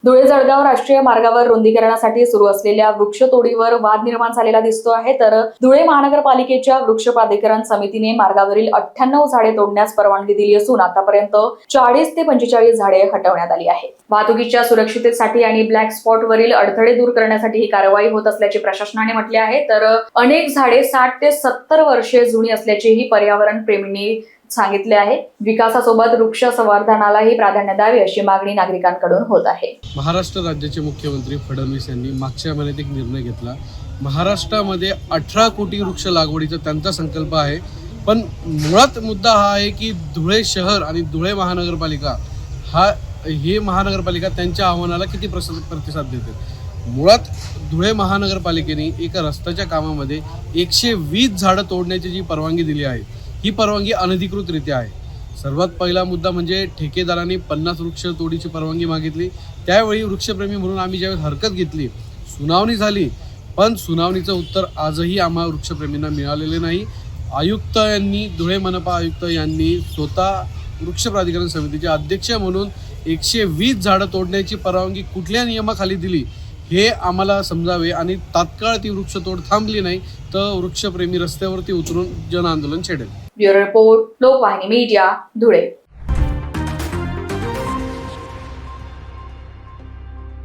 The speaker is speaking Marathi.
धुळे जळगाव राष्ट्रीय मार्गावर रुंदीकरणासाठी सुरू असलेल्या वृक्षतोडीवर वाद निर्माण झालेला दिसतो आहे. तर धुळे महानगरपालिकेच्या वृक्ष प्राधिकरण समितीने मार्गावरील 98 झाडे तोडण्यास परवानगी दिली असून आतापर्यंत 40 ते 45 झाडे हटवण्यात आली आहेत. वाहतुकीच्या सुरक्षिततेसाठी आणि ब्लॅक स्पॉट वरील अडथळे दूर करण्यासाठी ही कारवाई होत असल्याचे प्रशासनाने म्हटले आहे. तर अनेक झाडे 60 ते 70 वर्षे जुनी असल्याचेही पर्यावरण प्रेमींनी सांगितले आहे. विकासासोबत वृक्ष संवर्धनालाही प्राधान्य द्यावे अशी मागणी नागरिकांकडून होत आहे. महाराष्ट्र राज्याचे मुख्यमंत्री फडणवीस यांनी मागच्या महिन्यात एक निर्णय घेतला. महाराष्ट्रामध्ये 18 कोटी वृक्ष लागवडीचा त्यांचा संकल्प आहे. पण मुळात मुद्दा हा आहे की धुळे शहर आणि धुळे महानगरपालिका ही महानगरपालिका त्यांच्या आव्हानाला किती प्रतिसाद देते. मुळात धुळे महानगरपालिकेने एका रस्त्याच्या कामामध्ये 120 झाडं तोडण्याची जी परवानगी दिली आहे ही परवानगी अनधिकृतरित्या आहे. सर्वात पहिला मुद्दा म्हणजे ठेकेदारांनी 50 वृक्ष तोडीची परवानगी मागितली. त्यावेळी वृक्षप्रेमी म्हणून आम्ही ज्यावेळेस हरकत घेतली, सुनावणी झाली, पण सुनावणीचं उत्तर आजही आम्हा वृक्षप्रेमींना मिळालेले नाही. धुळे मनपा आयुक्त यांनी स्वतः वृक्ष प्राधिकरण समितीचे अध्यक्ष म्हणून 120 झाडं तोडण्याची परवानगी कुठल्या नियमाखाली दिली हे आम्हाला समजावे आणि तात्काळ ती वृक्षतोड थांबली नाही तर वृक्षप्रेमी रस्त्यावरती उतरून जनआंदोलन छेडेल. Bureau report, Lokvahini media, Dhule.